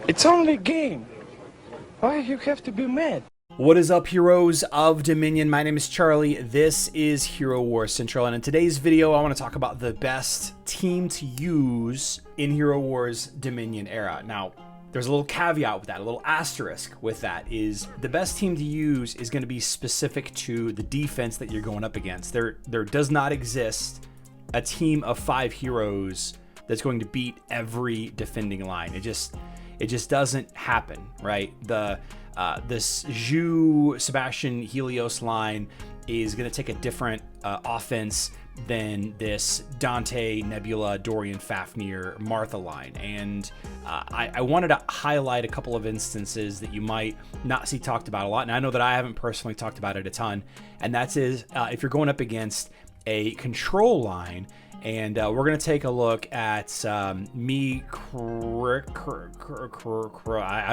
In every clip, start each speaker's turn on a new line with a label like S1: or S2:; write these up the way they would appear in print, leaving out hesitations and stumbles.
S1: It's only a game. Why you have to be mad?
S2: What is up, heroes of Dominion? My name is Charlie. This is Hero Wars Central, and in today's video I want to talk about the best team to use in Hero Wars Dominion era. Now, there's a little caveat with that, a little asterisk with that, is the best team to use is going to be specific to the defense that you're going up against. There does not exist a team of 5 heroes that's going to beat every defending line. It just doesn't happen, right? This Zhu, Sebastian, Helios line is going to take a different offense than this Dante, Nebula, Dorian, Fafnir, Martha line. And I wanted to highlight a couple of instances that you might not see talked about a lot. And I know that I haven't personally talked about it a ton. And that's if you're going up against a control line. And we're going to take a look at I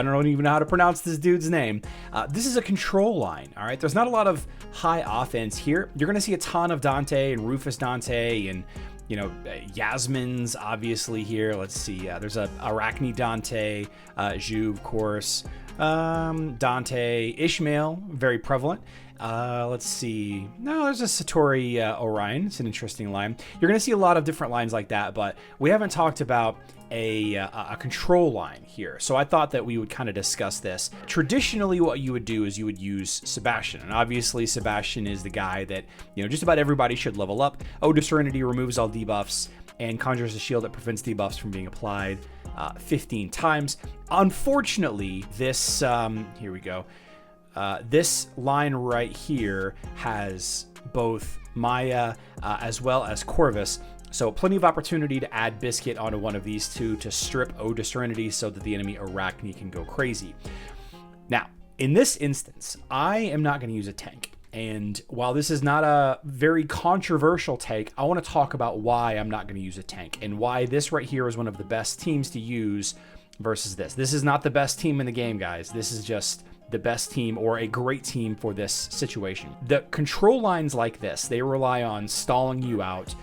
S2: don't even know how to pronounce this dude's name. This is a control line, all right? There's not a lot of high offense here. You're going to see a ton of Dante and Rufus Dante and, you know, Yasmin's obviously here. Let's see. There's a Arachne Dante, Zhu, of course. Dante, Ishmael, very prevalent. Let's see. No, there's a Satori Orion. It's an interesting line. You're going to see a lot of different lines like that, but we haven't talked about a control line here. So I thought that we would kind of discuss this. Traditionally, what you would do is you would use Sebastian. And obviously, Sebastian is the guy that, you know, just about everybody should level up. Ode to Serenity removes all debuffs and conjures a shield that prevents debuffs from being applied 15 times. Unfortunately, this, here we go. This line right here has both Maya as well as Corvus, so plenty of opportunity to add Biscuit onto one of these two to strip Ode to Serenity so that the enemy Arachne can go crazy. Now, in this instance, I am not going to use a tank. And while this is not a very controversial take, I want to talk about why I'm not going to use a tank and why this right here is one of the best teams to use versus this. This is not the best team in the game, guys. This is just the best team or a great team for this situation. The control lines like this, they rely on stalling you out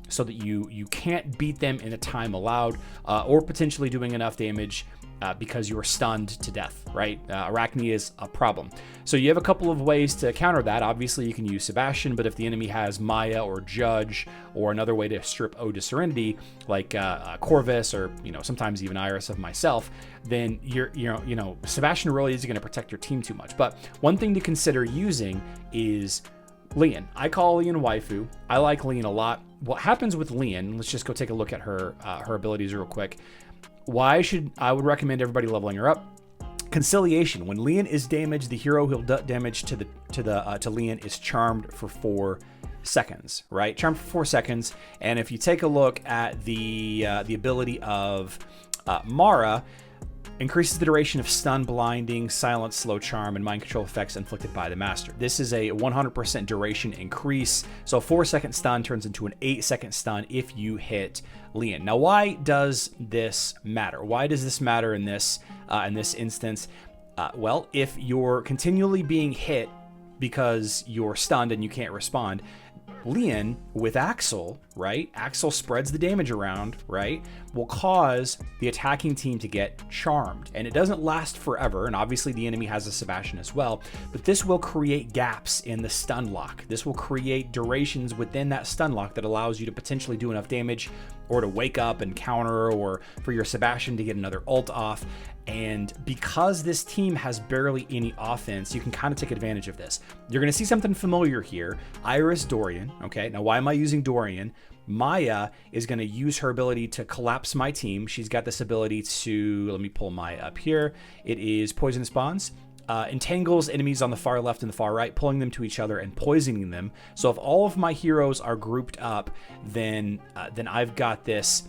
S2: so that you can't beat them in a time allowed or potentially doing enough damage because you are stunned to death, right? Arachne is a problem. So you have a couple of ways to counter that. Obviously, you can use Sebastian, but if the enemy has Maya or Judge or another way to strip Ode to Serenity, like Corvus or, you know, sometimes even Iris of myself, then Sebastian really isn't going to protect your team too much. But one thing to consider using is Lien. I call Lien waifu. I like Lien a lot. What happens with Lien, let's just go take a look at her abilities real quick. I would recommend everybody leveling her up. Conciliation. When Lien is damaged, the hero who'll do damage to Lien is charmed for 4 seconds, right? Charmed for 4 seconds. And if you take a look at the ability of Mara, increases the duration of stun, blinding, silence, slow charm, and mind control effects inflicted by the master. This is a 100% duration increase. So a 4-second stun turns into an 8-second stun if you hit Lien. Now, why does this matter? Why does this matter in this instance? Well, if you're continually being hit because you're stunned and you can't respond, Lien with Axel, right? Axel spreads the damage around, right? Will cause the attacking team to get charmed. And it doesn't last forever. And obviously the enemy has a Sebastian as well. But this will create gaps in the stun lock. This will create durations within that stun lock that allows you to potentially do enough damage or to wake up and counter or for your Sebastian to get another ult off. And because this team has barely any offense, you can kind of take advantage of this. You're going to see something familiar here. Iris, Dorian. Okay, now why am I using Dorian? Maya is going to use her ability to collapse my team. She's got this ability to, let me pull Maya up here. It is Poisonous Bonds. Entangles enemies on the far left and the far right, pulling them to each other and poisoning them. So if all of my heroes are grouped up, then I've got this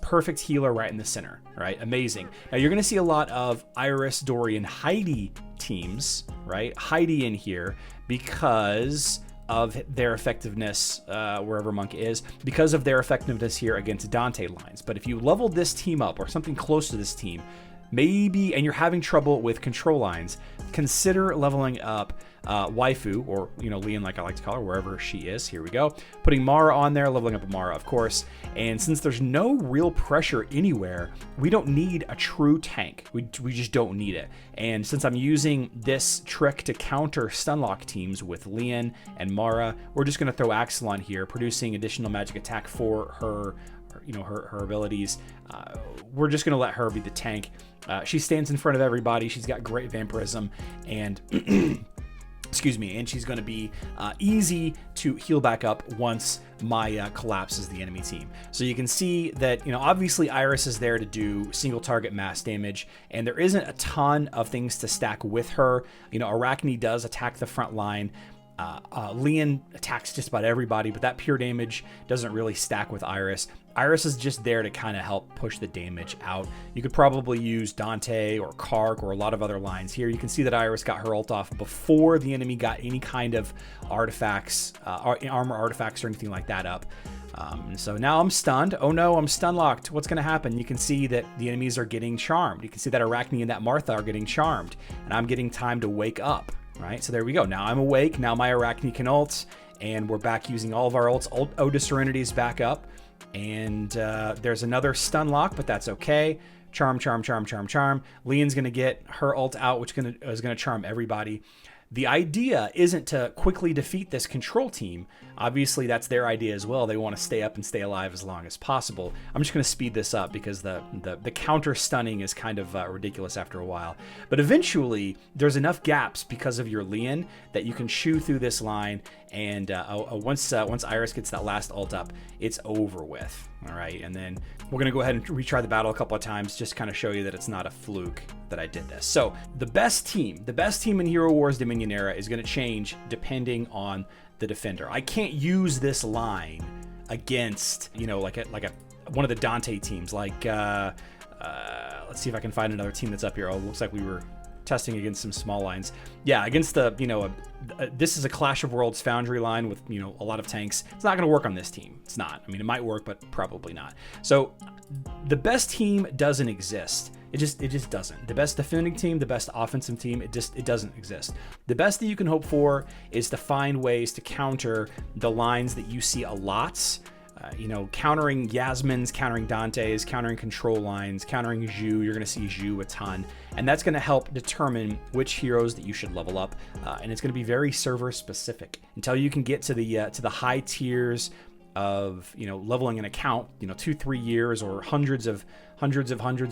S2: perfect healer right in the center, right? Amazing. Now you're going to see a lot of Iris, Dorian, Heidi teams, right? Heidi in here because of their effectiveness, wherever Monk is, because of their effectiveness here against Dante lines. But if you leveled this team up or something close to this team, maybe, and you're having trouble with control lines, consider leveling up waifu, or Lien, like I like to call her, wherever she is. Here we go. Putting Mara on there, leveling up Mara, of course. And since there's no real pressure anywhere, we don't need a true tank. We just don't need it. And since I'm using this trick to counter stunlock teams with Lien and Mara, we're just going to throw Axelon here, producing additional magic attack for her, her abilities. We're just going to let her be the tank. She stands in front of everybody. She's got great vampirism, and excuse me, and she's going to be easy to heal back up once Maya collapses the enemy team. So you can see that, obviously Iris is there to do single target mass damage, and there isn't a ton of things to stack with her. Arachne does attack the front line. Lien attacks just about everybody, but that pure damage doesn't really stack with Iris. Iris is just there to kind of help push the damage out. You could probably use Dante or Kark or a lot of other lines here. You can see that Iris got her ult off before the enemy got any kind of artifacts, armor artifacts or anything like that up. So now I'm stunned. Oh no, I'm stun locked. What's going to happen? You can see that the enemies are getting charmed. You can see that Arachne and that Martha are getting charmed, and I'm getting time to wake up. Right, so there we go. Now I'm awake. Now my Arachne can ult, and we're back using all of our ults. Ode to Serenity's back up, and there's another stun lock, but that's okay. Charm, charm, charm, charm, charm. Lian's gonna get her ult out, which is gonna charm everybody. The idea isn't to quickly defeat this control team. Obviously, that's their idea as well. They want to stay up and stay alive as long as possible. I'm just going to speed this up because the counter stunning is kind of ridiculous after a while. But eventually, there's enough gaps because of your Lien that you can chew through this line. And once Iris gets that last ult up, it's over with. All right, and then we're going to go ahead and retry the battle a couple of times, just to kind of show you that it's not a fluke that I did this. So the best team in Hero Wars Dominion era is going to change depending on the defender. I can't use this line against, like one of the Dante teams. Like, let's see if I can find another team that's up here. Oh, it looks like we were testing against some small lines. Yeah, against the, this is a Clash of Worlds Foundry line with, a lot of tanks. It's not going to work on this team. It's not. I mean, it might work, but probably not. So the best team doesn't exist. It just doesn't. The best defending team, the best offensive team, it doesn't exist. The best that you can hope for is to find ways to counter the lines that you see a lot. Countering Yasmin's, countering Dante's, countering control lines, countering Zhu. You're going to see Zhu a ton, and that's going to help determine which heroes that you should level up. And it's going to be very server specific until you can get to the high tiers of leveling an account. 2-3 years or hundreds of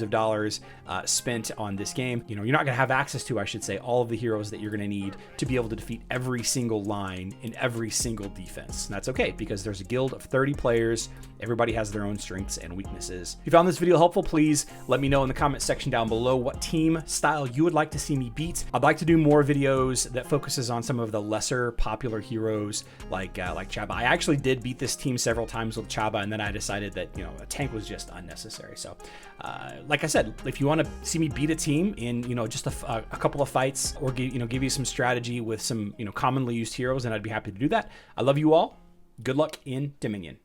S2: dollars spent on this game. You're not going to have access to, I should say, all of the heroes that you're going to need to be able to defeat every single line in every single defense. And that's okay, because there's a guild of 30 players. Everybody has their own strengths and weaknesses. If you found this video helpful, please let me know in the comment section down below what team style you would like to see me beat. I'd like to do more videos that focuses on some of the lesser popular heroes like Chaba. I actually did beat this team several times with Chaba, and then I decided that a tank was just unnecessary. So like I said, if you want to see me beat a team in just a couple of fights, or give you some strategy with some commonly used heroes, then I'd be happy to do that. I love you all. Good luck in Dominion.